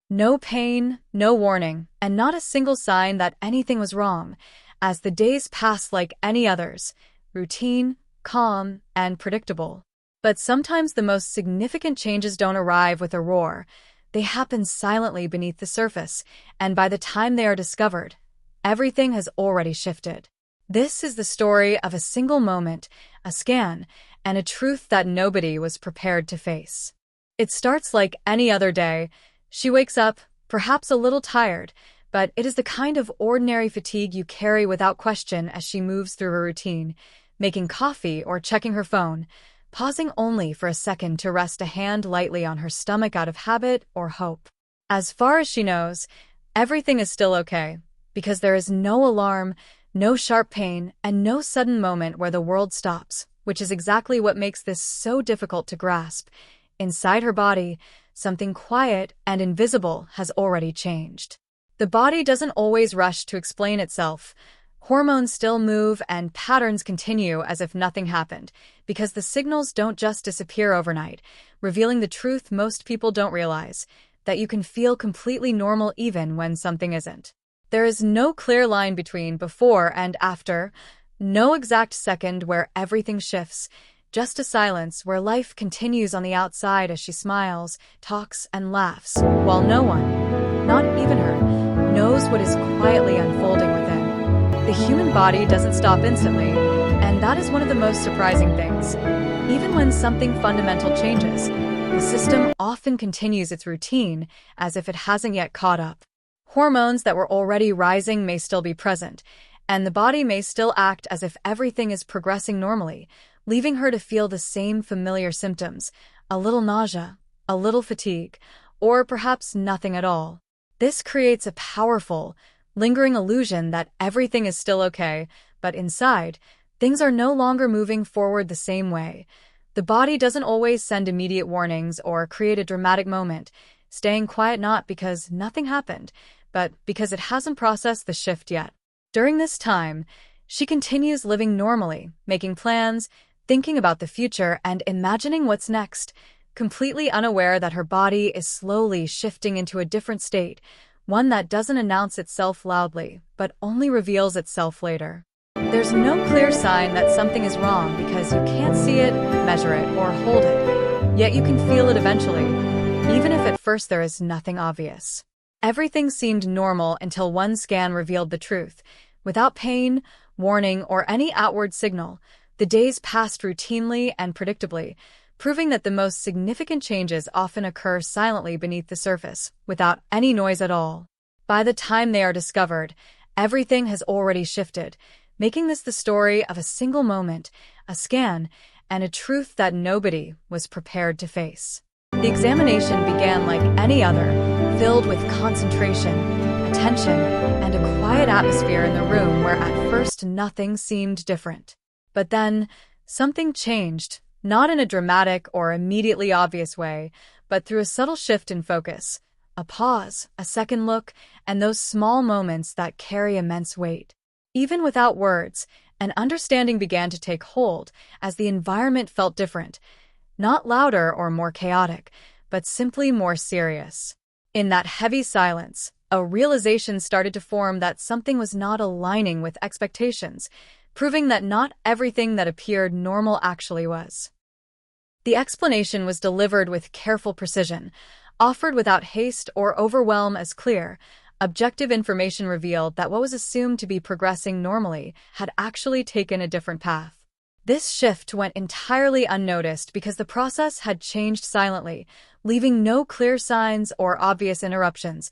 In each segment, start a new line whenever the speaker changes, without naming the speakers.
No pain, no warning, and not a single sign that anything was wrong, as the days passed like any others, routine, calm, and predictable. But sometimes the most significant changes don't arrive with a roar. They happen silently beneath the surface, and by the time they are discovered, everything has already shifted. This is the story of a single moment, a scan, and a truth that nobody was prepared to face. It starts like any other day. She wakes up, perhaps a little tired, but it is the kind of ordinary fatigue you carry without question as she moves through her routine, making coffee or checking her phone, pausing only for a second to rest a hand lightly on her stomach out of habit or hope. As far as she knows, everything is still okay, because there is no alarm, no sharp pain, and no sudden moment where the world stops, which is exactly what makes this so difficult to grasp. Inside her body, something quiet and invisible has already changed. The body doesn't always rush to explain itself. Hormones still move and patterns continue as if nothing happened, because the signals don't just disappear overnight, revealing the truth most people don't realize, that you can feel completely normal even when something isn't. There is no clear line between before and after, no exact second where everything shifts, just a silence where life continues on the outside as she smiles, talks, and laughs, while no one, not even her, knows what is quietly unfolding within. The human body doesn't stop instantly, and that is one of the most surprising things. Even when something fundamental changes, the system often continues its routine as if it hasn't yet caught up. Hormones that were already rising may still be present, and the body may still act as if everything is progressing normally, leaving her to feel the same familiar symptoms, a little nausea, a little fatigue, or perhaps nothing at all. This creates a powerful, lingering illusion that everything is still okay, but inside, things are no longer moving forward the same way. The body doesn't always send immediate warnings or create a dramatic moment, staying quiet not because nothing happened, but because it hasn't processed the shift yet. During this time, she continues living normally, making plans, thinking about the future, and imagining what's next, completely unaware that her body is slowly shifting into a different state, one that doesn't announce itself loudly, but only reveals itself later. There's no clear sign that something is wrong because you can't see it, measure it, or hold it. Yet you can feel it eventually, even if at first there is nothing obvious. Everything seemed normal until one scan revealed the truth. Without pain, warning, or any outward signal, the days passed routinely and predictably, proving that the most significant changes often occur silently beneath the surface, without any noise at all. By the time they are discovered, everything has already shifted, making this the story of a single moment, a scan, and a truth that nobody was prepared to face. The examination began like any other, filled with concentration, attention, and a quiet atmosphere in the room where at first nothing seemed different. But then, something changed, not in a dramatic or immediately obvious way, but through a subtle shift in focus, a pause, a second look, and those small moments that carry immense weight. Even without words, an understanding began to take hold as the environment felt different, not louder or more chaotic, but simply more serious. In that heavy silence, a realization started to form that something was not aligning with expectations, proving that not everything that appeared normal actually was. The explanation was delivered with careful precision, offered without haste or overwhelm as clear. Objective information revealed that what was assumed to be progressing normally had actually taken a different path. This shift went entirely unnoticed because the process had changed silently, leaving no clear signs or obvious interruptions,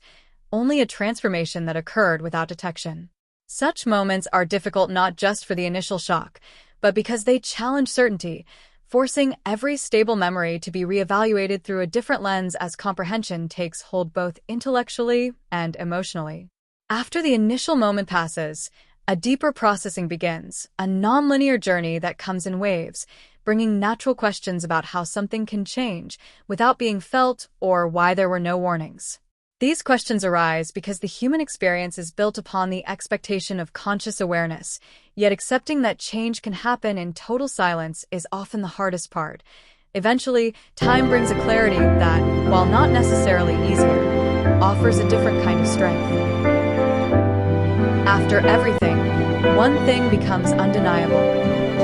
only a transformation that occurred without detection. Such moments are difficult not just for the initial shock, but because they challenge certainty, forcing every stable memory to be reevaluated through a different lens as comprehension takes hold both intellectually and emotionally. After the initial moment passes, a deeper processing begins, a nonlinear journey that comes in waves, bringing natural questions about how something can change without being felt or why there were no warnings. These questions arise because the human experience is built upon the expectation of conscious awareness, yet accepting that change can happen in total silence is often the hardest part. Eventually, time brings a clarity that, while not necessarily easier, offers a different kind of strength. After everything, one thing becomes undeniable.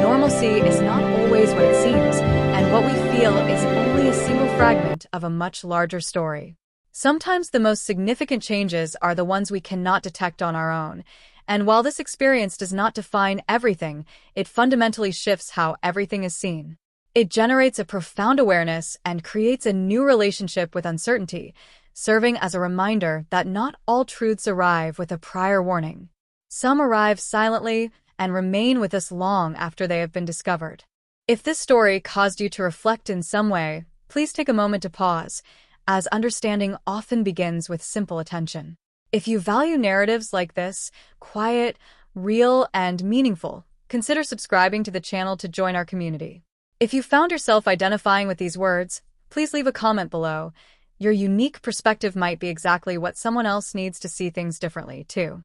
Normalcy is not always what it seems, and what we feel is only a single fragment of a much larger story. Sometimes the most significant changes are the ones we cannot detect on our own, and while this experience does not define everything, it fundamentally shifts how everything is seen. It generates a profound awareness and creates a new relationship with uncertainty, serving as a reminder that not all truths arrive with a prior warning. Some arrive silently and remain with us long after they have been discovered. If this story caused you to reflect in some way, please take a moment to pause, as understanding often begins with simple attention. If you value narratives like this, quiet, real, and meaningful, consider subscribing to the channel to join our community. If you found yourself identifying with these words, please leave a comment below. Your unique perspective might be exactly what someone else needs to see things differently, too.